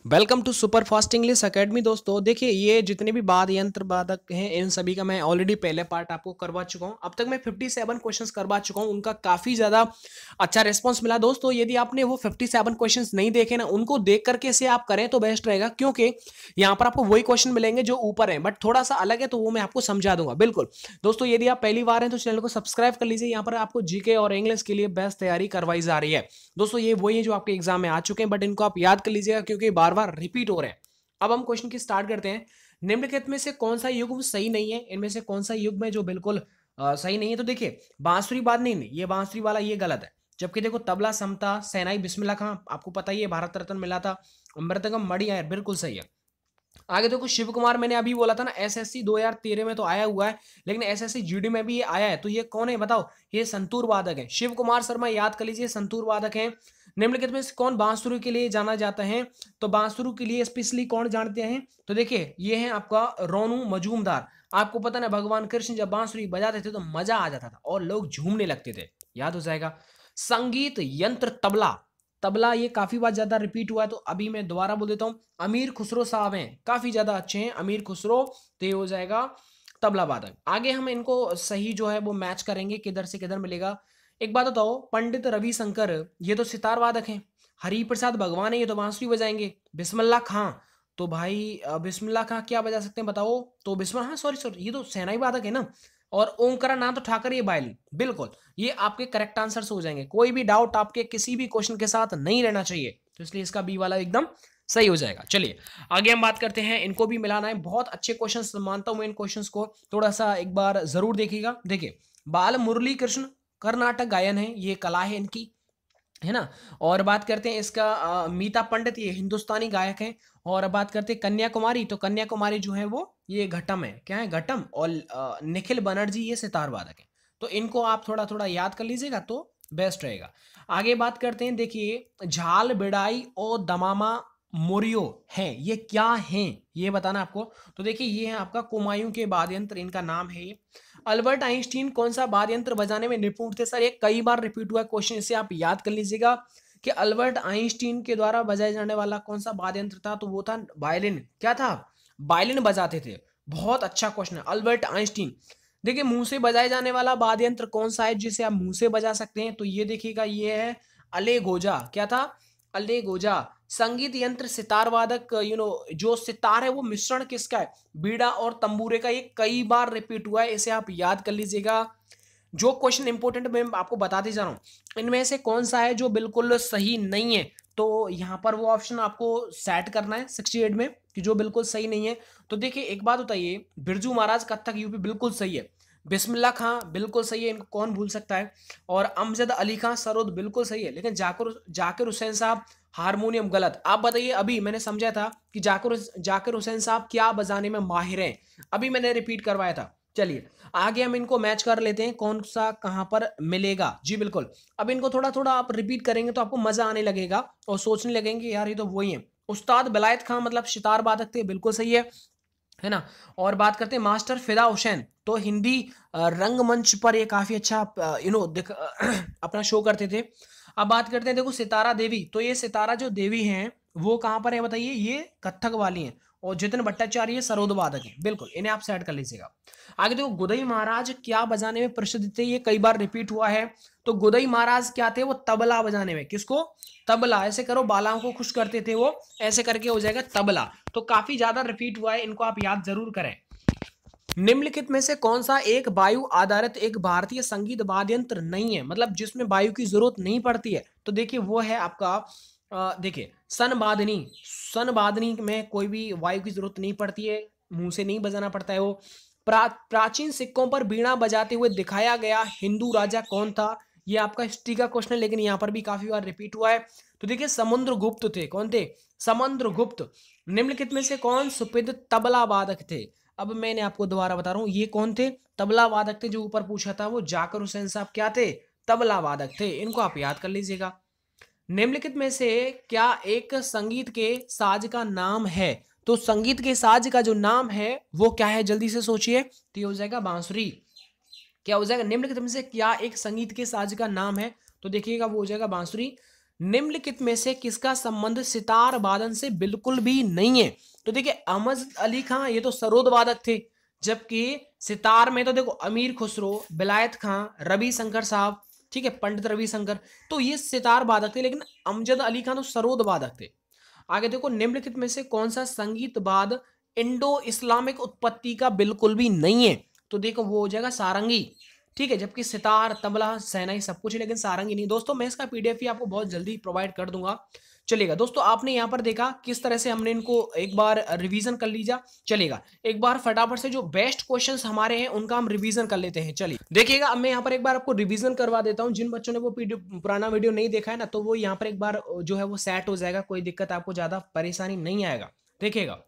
Welcome to super fast English academy. दोस्तों देखिए, ये जितने भी वाद्य यंत्र वादक हैं इन सभी का मैं ऑलरेडी पहले पार्ट आपको करवा चुका हूं। अब तक मैं 57 क्वेश्चंस करवा चुका हूं। उनका काफी ज्यादा अच्छा रिस्पांस मिला। दोस्तों यदि आपने वो 57 क्वेश्चंस नहीं देखे ना, उनको देख करके इसे आप करें तो बेस्ट रहेगा, क्योंकि यहाँ पर आपको वही क्वेश्चन मिलेंगे जो ऊपर है, बट थोड़ा सा अलग है, तो वो मैं आपको समझा दूंगा। बिल्कुल दोस्तों, यदि आप पहली बार हैं तो चैनल को सब्सक्राइब कर लीजिए। यहाँ पर आपको जीके और इंग्लिश के लिए बेस्ट तैयारी करवाई जा रही है। दोस्तों ये वही है जो आपके एग्जाम में आ चुके हैं, बट इनको आप याद कर लीजिएगा क्योंकि बार बार रिपीट हो रहे हैं। अब हम क्वेश्चन की स्टार्ट करते हैं। निम्नलिखित में से कौन सा युग्म सही नहीं है? इनमें से कौन सा युग्म है जो बिल्कुल सही नहीं है? तो देखिए, बांसुरी बाद नहीं, ये बांसुरी वाला ये गलत है। जबकि देखो, तबला समता सेनाई बिस्मिल्लाह खां, आपको पता ही है भारत रत्न मिला था। मृदंगम मणि आयर, बिल्कुल सही है। आगे देखो, शिव कुमार मैंने अभी बोला था ना, एसएससी 2013 में तो आया हुआ है, लेकिन एसएससी जीडी में भी ये आया है। तो ये कौन है बताओ? ये संतूर वादक है। शिव कुमार शर्मा, याद कर लीजिए, संतूर वादक हैं। निम्नलिखित में से कौन बांसुरी के लिए जाना जाता है? तो बांसुरी के लिए स्पेशली कौन जानते हैं? तो देखिए, ये है आपका रोनू मजूमदार। आपको पता ना, भगवान कृष्ण जब बांसुरी बजाते थे तो मजा आ जाता था और लोग झूमने लगते थे। याद हो जाएगा। संगीत यंत्र तबला, तबला ये काफी बार ज्यादा रिपीट हुआ है, तो अभी मैं दोबारा बोल देता हूं। अमीर खुसरो साहब हैं, काफी ज्यादा अच्छे हैं अमीर खुसरो, तो ये हो जाएगा तबला वादक। आगे हम इनको सही जो है वो मैच करेंगे, किधर से किधर मिलेगा। एक बात बताओ, पंडित रविशंकर ये तो सितार वादक हैं। हरिप्रसाद भगवान है, ये तो बांसुरी बजाएंगे। बिस्मिल्लाह खां, तो भाई बिस्मिल्लाह खां क्या बजा सकते हैं बताओ? तो बिस्मिल्लाह, हाँ सॉरी सॉरी, ये तो सेनाई वादक है ना। और ओंकारा नाथ ठाकर ये बायली, बिल्कुल ये आपके करेक्ट आंसर हो जाएंगे। कोई भी डाउट आपके किसी भी क्वेश्चन के साथ नहीं रहना चाहिए, तो इसलिए इसका बी वाला एकदम सही हो जाएगा। चलिए आगे हम बात करते हैं। इनको भी मिलाना है, बहुत अच्छे क्वेश्चंस मानता हूं मैं। इन क्वेश्चंस को थोड़ा सा एक बार जरूर देखिएगा। देखिए, बाल मुरली कृष्ण कर्नाटक गायन है, ये कला है इनकी, है ना। और बात करते हैं इसका मीता पंडित, ये हिंदुस्तानी गायक है। और बात करते हैं कन्याकुमारी, तो कन्याकुमारी जो है वो ये घटम है, क्या है घटम। और निखिल बनर्जी ये सितार वादक है। तो इनको आप थोड़ा थोड़ा याद कर लीजिएगा तो बेस्ट रहेगा। आगे बात करते हैं। देखिए, झाल बिड़ाई और दमामा मोरियो है, ये क्या है ये बताना आपको। तो देखिए, ये है आपका कुमायूं के वाद्य यंत्र, इनका नाम है ये। अल्बर्ट आइंस्टीन कौन सा वाद्य यंत्र बजाने में निपुण थे? सर ये कई बार रिपीट हुआ क्वेश्चन, इसे आप याद कर लीजिएगा कि अल्बर्ट आइंस्टीन के द्वारा बजाया जाने वाला कौन सा वाद्य यंत्र था? तो वो था वायलिन। क्या था? वायलिन बजाते थे। बहुत अच्छा क्वेश्चन है, अल्बर्ट आइंस्टीन। देखिए, मुंह से बजाए जाने वाला वाद्य यंत्र कौन सा है जिसे आप मुंह से बजा सकते हैं? तो ये देखिएगा, ये है अलेगोजा। क्या था? अलेगोजा। संगीत यंत्र सितार वादक, जो सितार है वो मिश्रण किसका है? बीड़ा और तंबूरे का। ये कई बार रिपीट हुआ है, इसे आप याद कर लीजिएगा। जो क्वेश्चन इंपॉर्टेंट मैं आपको बताते जा रहा हूं, इनमें से कौन सा है जो बिल्कुल सही नहीं है? तो यहां पर वो ऑप्शन आपको सेट करना है 68 में कि जो बिल्कुल सही नहीं है। तो देखिए, एक बात बताइए, बिरजू महाराज कथक यूपी बिल्कुल सही है। बिस्मिल्लाह खां बिल्कुल सही है, इनको कौन भूल सकता है। और अमजद अली खां सरोद बिल्कुल सही है, लेकिन जाकिर जाकिर हुसैन साहब हारमोनियम गलत। आप बताइए, अभी मैंने समझा था कि जाकिर हुसैन साहब क्या बजाने में माहिर हैं, अभी मैंने रिपीट करवाया था। चलिए आगे हम इनको मैच कर लेते हैं, कौन सा कहां पर मिलेगा। जी बिल्कुल, अब इनको थोड़ा थोड़ा आप रिपीट करेंगे तो आपको मजा आने लगेगा और सोचने लगेंगे यार ये तो वही है। उस्ताद बेलायत खां मतलब सितार वादक थे, बिल्कुल सही है ना। और बात करते हैं मास्टर फिदा हुसैन, तो हिंदी रंगमंच पर ये काफी अच्छा अपना शो करते थे। अब बात करते हैं, देखो सितारा देवी, तो ये सितारा जो देवी हैं वो कहां पर है बताइए? ये कथक वाली हैं। और जितन भट्टाचार्य ये सरोद वादक हैं, बिल्कुल इन्हें आप सेट कर लीजिएगा। आगे देखो, गुदई महाराज क्या बजाने में प्रसिद्ध थे? ये कई बार रिपीट हुआ है। तो गुदई महाराज क्या थे? वो तबला बजाने में। किसको? तबला। ऐसे करो, बालाओं को खुश करते थे वो, ऐसे करके हो जाएगा तबला। तो काफी ज्यादा रिपीट हुआ है, इनको आप याद जरूर करें। निम्नलिखित में से कौन सा एक वायु आधारित एक भारतीय संगीत वाद्य यंत्र नहीं है, मतलब जिसमें वायु की जरूरत नहीं पड़ती है? तो देखिए, वो है आपका देखिए सनबादनी। सनबादनी में कोई भी वायु की जरूरत नहीं पड़ती है, मुंह से नहीं बजाना पड़ता है वो। प्राचीन सिक्कों पर बीड़ा बजाते हुए दिखाया गया हिंदू राजा कौन था? ये आपका हिस्ट्री का क्वेश्चन है, लेकिन यहाँ पर भी काफी बार रिपीट हुआ है। तो देखिए, समुद्रगुप्त थे। कौन थे? समुद्रगुप्त। निम्नलिखित में से कौन सुप्रसिद्ध तबला वादक थे? अब मैंने आपको दोबारा बता रहा हूं, ये कौन थे? तबला वादक थे। जो ऊपर पूछा था वो जाकिर हुसैन साहब क्या थे? तबला वादक थे। इनको आप याद कर लीजिएगा। निम्नलिखित में से क्या एक संगीत के साज का नाम है? तो संगीत के साज का जो नाम है वो क्या है? जल्दी से सोचिए। तो ये हो जाएगा बांसुरी। क्या हो जाएगा? निम्नलिखित में से क्या एक संगीत के साज का नाम है? तो देखिएगा, वो हो जाएगा बांसुरी। निम्नलिखित में से किसका संबंध सितार वादन से बिल्कुल भी नहीं है? तो देखिए अहमद अली खां ये तो सरोद वादक थे, जबकि सितार में तो देखो अमीर खुसरो, बिलायत खां, रवि शंकर साहब, ठीक है, पंडित रवि शंकर, तो ये सितार वादक थे, लेकिन अमजद अली खां तो सरोद वादक थे। आगे देखो निम्नलिखित में से कौन सा संगीत वाद इंडो इस्लामिक उत्पत्ति का बिल्कुल भी नहीं है? तो देखो वो हो जाएगा सारंगी, ठीक है, जबकि सितार, तबला, शहनाई सब कुछ है, लेकिन सारंगी नहीं। दोस्तों मैं इसका पीडीएफ ही आपको बहुत जल्दी प्रोवाइड कर दूंगा। चलेगा दोस्तों, आपने यहाँ पर देखा किस तरह से हमने इनको एक बार रिवीजन कर लीजिए। चलेगा एक बार फटाफट से जो बेस्ट क्वेश्चंस हमारे हैं उनका हम रिवीजन कर लेते हैं। चलिए देखिएगा, अब मैं यहाँ पर एक बार आपको रिवीजन करवा देता हूँ। जिन बच्चों ने वो पुराना वीडियो नहीं देखा है ना, तो वो यहाँ पर एक बार जो है वो सेट हो जाएगा, कोई दिक्कत आपको ज्यादा परेशानी नहीं आएगा। देखिएगा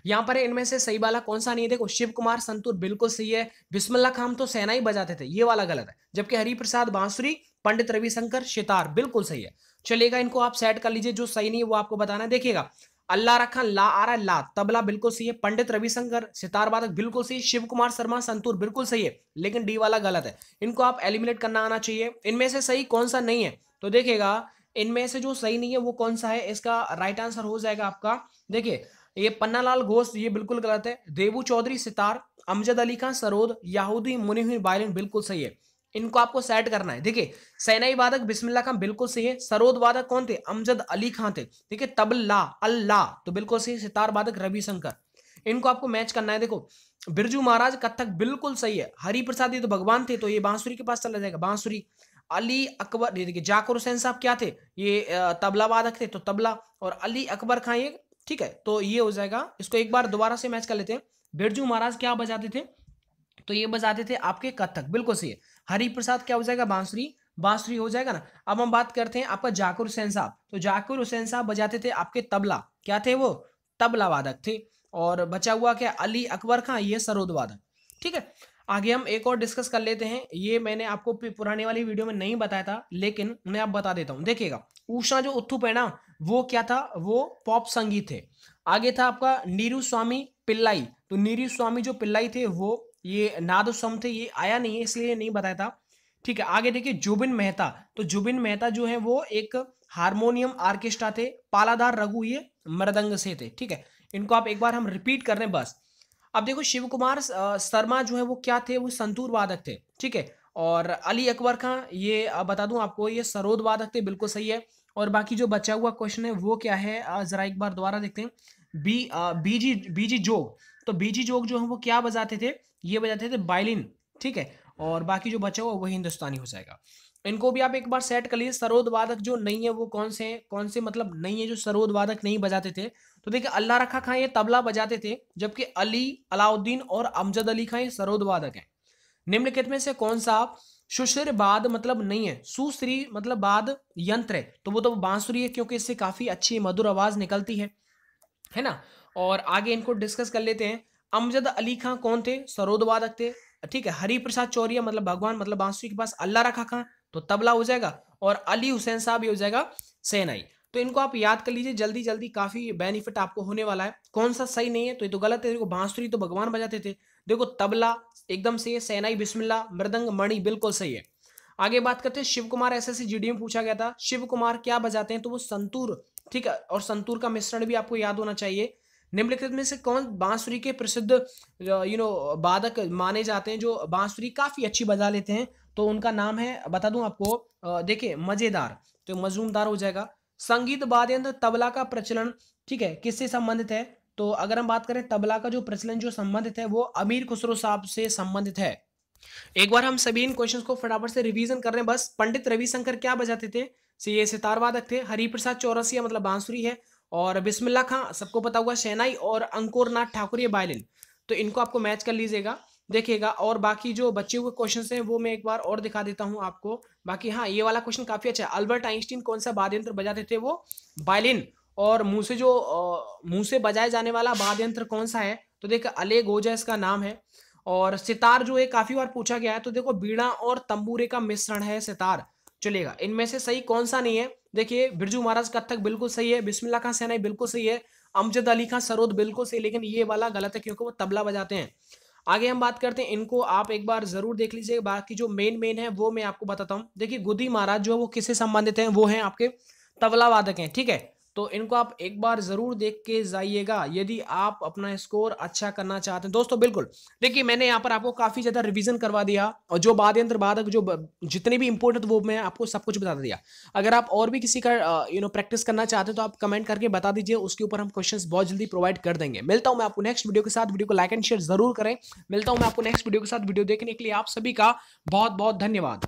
यहाँ पर इनमें से सही वाला कौन सा नहीं है? देखो शिव कुमार संतूर बिल्कुल सही है, बिस्मिल्लाह खान तो शहनाई बजाते थे, ये वाला गलत है, जबकि हरिप्रसाद बांसुरी, पंडित रविशंकर सितार बिल्कुल सही है। चलेगा इनको आप सेट कर लीजिए, जो सही नहीं है वो आपको बताना है। देखिएगा अल्लाह रखा ला आ रहा है, ला, तबला बिल्कुल सही है, पंडित रविशंकर सितार वादक बिल्कुल सही, शिव कुमार शर्मा संतूर बिल्कुल सही है, लेकिन डी वाला गलत है। इनको आप एलिमिनेट करना आना चाहिए। इनमें से सही कौन सा नहीं है? तो देखिएगा इनमें से जो सही नहीं है वो कौन सा है, इसका राइट आंसर हो जाएगा आपका, देखिए ये पन्नालाल घोष, ये बिल्कुल गलत है। देबू चौधरी सितार, अमजद अली खान सरोद, याहूदी मुनीम वायलिन बिल्कुल सही है। इनको आपको सेट करना है। देखिए शहनाई वादक बिस्मिल्लाह खान बिल्कुल सही है, सरोद वादक कौन थे? अमजद अली खान थे। देखिए तबला अल्लाह तो बिल्कुल सही, सितार वादक रविशंकर, इनको आपको मैच करना है। देखो बिरजू महाराज कथक बिल्कुल सही है, हरिप्रसाद ये तो भगवान थे, तो ये बांसुरी के पास चला जाएगा, बांसुरी। अली अकबर, देखिए जाकिर हुसैन साहब क्या थे? ये तबला वादक थे, तो तबला। और अली अकबर खान ये, ठीक है, तो ये हो जाएगा। इसको एक बार दोबारा से मैच कर लेते हैं। बिरजू महाराज क्या बजाते थे? तो ये बजाते थे आपके कथक, बिल्कुल सही है। हरिप्रसाद क्या हो जाएगा? बांसुरी, बांसुरी हो जाएगा ना। अब हम बात करते हैं आपका जाकिर हुसैन साहब, तो जाकिर हुसैन साहब बजाते थे आपके तबला, क्या थे वो? तबला वादक थे। और बचा हुआ क्या? अली अकबर खान, ये सरोद वादक, ठीक है। आगे हम एक और डिस्कस कर लेते हैं, ये मैंने आपको पुराने वाली वीडियो में नहीं बताया था, लेकिन मैं अब बता देता हूं। देखिएगा उषा जो उत्थुप है ना, वो क्या था? वो पॉप संगीत थे। आगे था आपका नीरू स्वामी पिल्लाई, तो नीरू स्वामी जो पिल्लाई थे वो ये नादस्वम थे, ये आया नहीं है इसलिए नहीं बताया था, ठीक है। आगे देखिए जुबिन मेहता, तो जुबिन मेहता जो है वो एक हारमोनियम आर्केस्ट्रा थे, पालाधार रघु ये मृदंग से थे, ठीक है। इनको आप एक बार हम रिपीट कर रहे हैं बस। अब देखो शिव कुमार शर्मा जो है वो क्या थे? वो संतूर वादक थे, ठीक है। और अली अकबर खान ये बता दूं आपको, ये सरोद वादक थे, बिल्कुल सही है। और बाकी जो बचा हुआ क्वेश्चन है वो क्या है, जरा एक बार दोबारा देखते हैं। बीजी बीजी जोग, तो बीजी जोग जो है वो क्या बजाते थे? ये बजाते थे वायलिन, ठीक है। और बाकी जो बचा हुआ वो हिंदुस्तानी हो जाएगा। इनको भी आप एक बार सेट कर लीजिए। सरोद वादक जो नहीं है वो कौन से हैं? कौन से मतलब नहीं है जो सरोद वादक नहीं बजाते थे? तो देखिए अल्लाह रखा खां ये तबला बजाते थे, जबकि अली, अलाउद्दीन और अमजद अली खां ये सरोद वादक हैं। निम्नलिखित में से कौन सा सुश्री बाद मतलब नहीं है? सुश्री मतलब बाद यंत्र है, तो वो तो बांसुरी है, क्योंकि इससे काफी अच्छी मधुर आवाज निकलती है ना। और आगे इनको डिस्कस कर लेते हैं। अमजद अली खां कौन थे? सरोद वादक थे, ठीक है। हरिप्रसाद चौरिया मतलब भगवान, मतलब बांसुरी के पास। अल्लाह रखा खां तो तबला हो जाएगा, और अली हुसैन साहब ये हो जाएगा शहनाई। तो इनको आप याद कर लीजिए जल्दी जल्दी, काफी बेनिफिट आपको होने वाला है। कौन सा सही नहीं है? तो ये तो गलत है। देखो बांसुरी तो भगवान बजाते थे, देखो तबला एकदम सही है, शहनाई बिस्मिल्लाह, मृदंग मणि बिल्कुल सही है। आगे बात करते हैं शिव कुमार, एसएससी जीडी में पूछा गया था, शिव कुमार क्या बजाते हैं? तो वो संतूर, ठीक है। और संतूर का मिश्रण भी आपको याद होना चाहिए। निम्नलिखित में से कौन बांसुरी के प्रसिद्ध वादक माने जाते हैं, जो बांसुरी काफी अच्छी बजा लेते हैं? तो उनका नाम है, बता दूं आपको, देखिए मजेदार, तो मजलूमदार हो जाएगा। संगीत वाद्य यंत्र तबला का प्रचलन, ठीक है, किससे संबंधित है? तो अगर हम बात करें तबला का जो प्रचलन जो संबंधित है वो अमीर खुसरो साहब से संबंधित है। एक बार हम सभी इन क्वेश्चंस को फटाफट से रिवीजन कर रहे हैं बस। पंडित रविशंकर क्या बजाते थे? ये सितार वादक थे। हरिप्रसाद चौरसिया मतलब बांसुरी है। और बिस्मिल्लाह खां सबको पता हुआ शहनाई, और अंकुर नाथ ठाकुर ये वायलिन। तो इनको आपको मैच कर लीजिएगा, देखिएगा। और बाकी जो बचे हुए क्वेश्चंस हैं वो मैं एक बार और दिखा देता हूं आपको। बाकी हाँ, ये वाला क्वेश्चन काफी अच्छा है। अल्बर्ट आइंस्टीन कौन सा वाद्य यंत्र बजाते थे? वो वायलिन। और मुंह से बजाए जाने वाला वाद्य यंत्र कौन सा है? तो देखिए अलेग ओजा इसका नाम है। और सितार जो है काफी बार पूछा गया है, तो देखो बीड़ा और तंबूरे का मिश्रण है सितार। चलेगा इनमें से सही कौन सा नहीं है? देखिए बिरजू महाराज कथक बिल्कुल सही है, बिस्मिल्लाह खां शहनाई बिल्कुल सही है, अमजद अली खां सरोद बिल्कुल सही, लेकिन ये वाला गलत है क्योंकि वो तबला बजाते हैं। आगे हम बात करते हैं, इनको आप एक बार जरूर देख लीजिए। बाकी जो मेन है वो मैं आपको बताता हूँ। देखिए गुदी महाराज जो है वो किससे संबंधित है? वो है आपके तबला वादक हैं, ठीक है? तो इनको आप एक बार ज़रूर देख के जाइएगा यदि आप अपना स्कोर अच्छा करना चाहते हैं। दोस्तों बिल्कुल, देखिए मैंने यहाँ पर आपको काफ़ी ज़्यादा रिवीज़न करवा दिया और जो वाद्य यंत्र वादक जो ब जितने भी इम्पोर्टेंट वो मैं आपको सब कुछ बता दिया। अगर आप और भी किसी का प्रैक्टिस करना चाहते हैं तो आप कमेंट करके बता दीजिए, उसके ऊपर हम क्वेश्चंस बहुत जल्दी प्रोवाइड कर देंगे। मिलता हूँ मैं आपको नेक्स्ट वीडियो के साथ, वीडियो को लाइक एंड शेयर ज़रूर करें। मिलता हूँ मैं आपको नेक्स्ट वीडियो के साथ, वीडियो देखने के लिए आप सभी का बहुत-बहुत धन्यवाद।